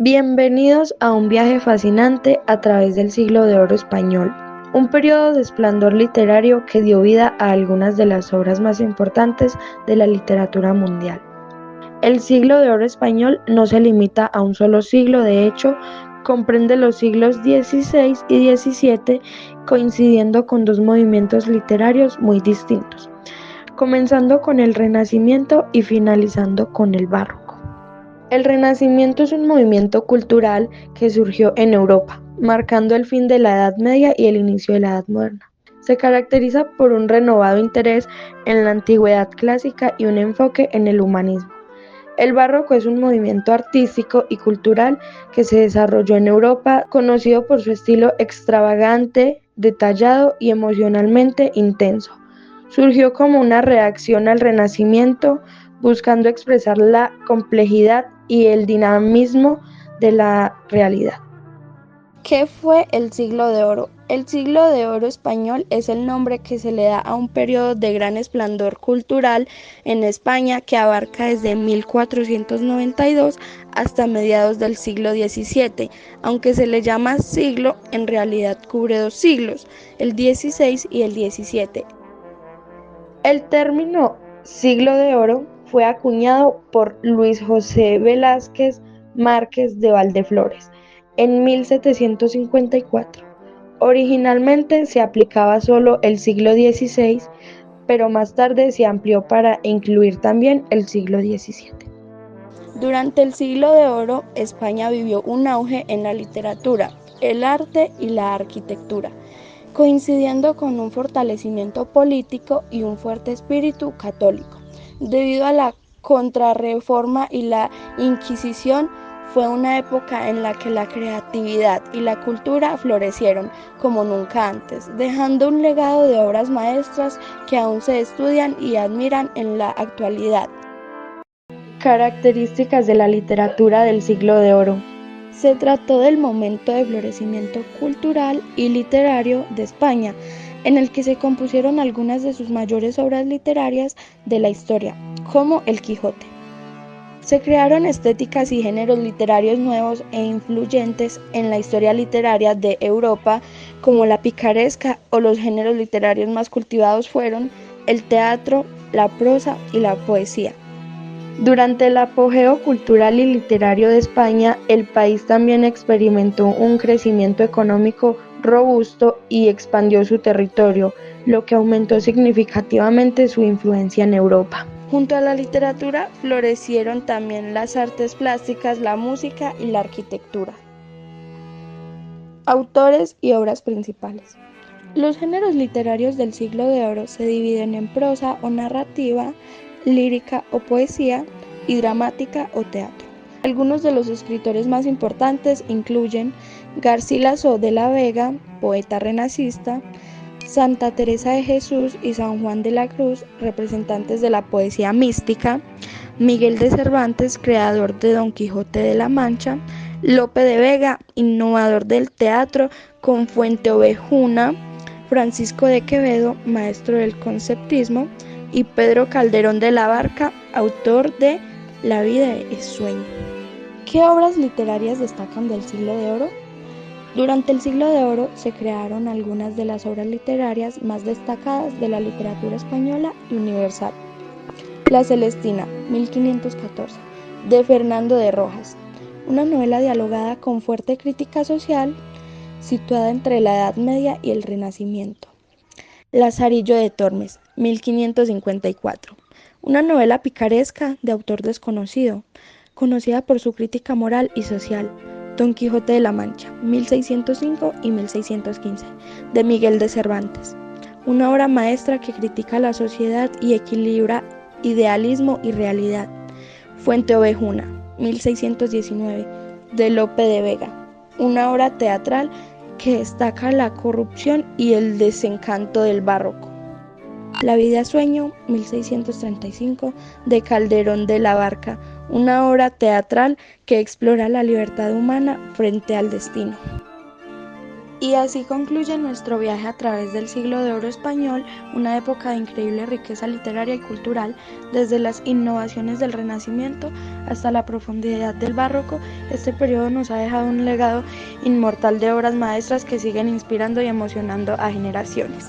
Bienvenidos a un viaje fascinante a través del siglo de oro español, un periodo de esplendor literario que dio vida a algunas de las obras más importantes de la literatura mundial. El siglo de oro español no se limita a un solo siglo, de hecho, comprende los siglos XVI y XVII, coincidiendo con dos movimientos literarios muy distintos, comenzando con el Renacimiento y finalizando con el Barroco. El Renacimiento es un movimiento cultural que surgió en Europa, marcando el fin de la Edad Media y el inicio de la Edad Moderna. Se caracteriza por un renovado interés en la antigüedad clásica y un enfoque en el humanismo. El Barroco es un movimiento artístico y cultural que se desarrolló en Europa, conocido por su estilo extravagante, detallado y emocionalmente intenso. Surgió como una reacción al Renacimiento, buscando expresar la complejidad y el dinamismo de la realidad. ¿Qué fue el Siglo de Oro? El Siglo de Oro español es el nombre que se le da a un periodo de gran esplendor cultural en España que abarca desde 1492 hasta mediados del siglo XVII. Aunque se le llama siglo, en realidad cubre dos siglos, el XVI y el XVII. El término Siglo de Oro fue acuñado por Luis José Velázquez Márquez de Valdeflores en 1754. Originalmente se aplicaba solo el siglo XVI, pero más tarde se amplió para incluir también el siglo XVII. Durante el Siglo de Oro, España vivió un auge en la literatura, el arte y la arquitectura, coincidiendo con un fortalecimiento político y un fuerte espíritu católico. Debido a la Contrarreforma y la Inquisición, fue una época en la que la creatividad y la cultura florecieron como nunca antes, dejando un legado de obras maestras que aún se estudian y admiran en la actualidad. Características de la literatura del Siglo de Oro. Se trató del momento de florecimiento cultural y literario de España, en el que se compusieron algunas de sus mayores obras literarias de la historia, como El Quijote. Se crearon estéticas y géneros literarios nuevos e influyentes en la historia literaria de Europa, como la picaresca, o los géneros literarios más cultivados fueron el teatro, la prosa y la poesía. Durante el apogeo cultural y literario de España, el país también experimentó un crecimiento económico robusto y expandió su territorio, lo que aumentó significativamente su influencia en Europa. Junto a la literatura florecieron también las artes plásticas, la música y la arquitectura. Autores y obras principales. Los géneros literarios del Siglo de Oro se dividen en prosa o narrativa, lírica o poesía y dramática o teatro. Algunos de los escritores más importantes incluyen Garcilaso de la Vega, poeta renacista, Santa Teresa de Jesús y San Juan de la Cruz, representantes de la poesía mística, Miguel de Cervantes, creador de Don Quijote de la Mancha, Lope de Vega, innovador del teatro con Fuenteovejuna, Francisco de Quevedo, maestro del conceptismo, y Pedro Calderón de la Barca, autor de La vida es sueño. ¿Qué obras literarias destacan del Siglo de Oro? Durante el Siglo de Oro se crearon algunas de las obras literarias más destacadas de la literatura española y universal. La Celestina, 1514, de Fernando de Rojas, una novela dialogada con fuerte crítica social, situada entre la Edad Media y el Renacimiento. Lazarillo de Tormes, 1554, una novela picaresca de autor desconocido, conocida por su crítica moral y social. Don Quijote de la Mancha, 1605 y 1615, de Miguel de Cervantes, una obra maestra que critica la sociedad y equilibra idealismo y realidad. Fuenteovejuna, 1619, de Lope de Vega, una obra teatral que destaca la corrupción y el desencanto del barroco. La vida sueño, 1635, de Calderón de la Barca, una obra teatral que explora la libertad humana frente al destino. Y así concluye nuestro viaje a través del siglo de oro español, una época de increíble riqueza literaria y cultural, desde las innovaciones del Renacimiento hasta la profundidad del Barroco. Este periodo nos ha dejado un legado inmortal de obras maestras que siguen inspirando y emocionando a generaciones.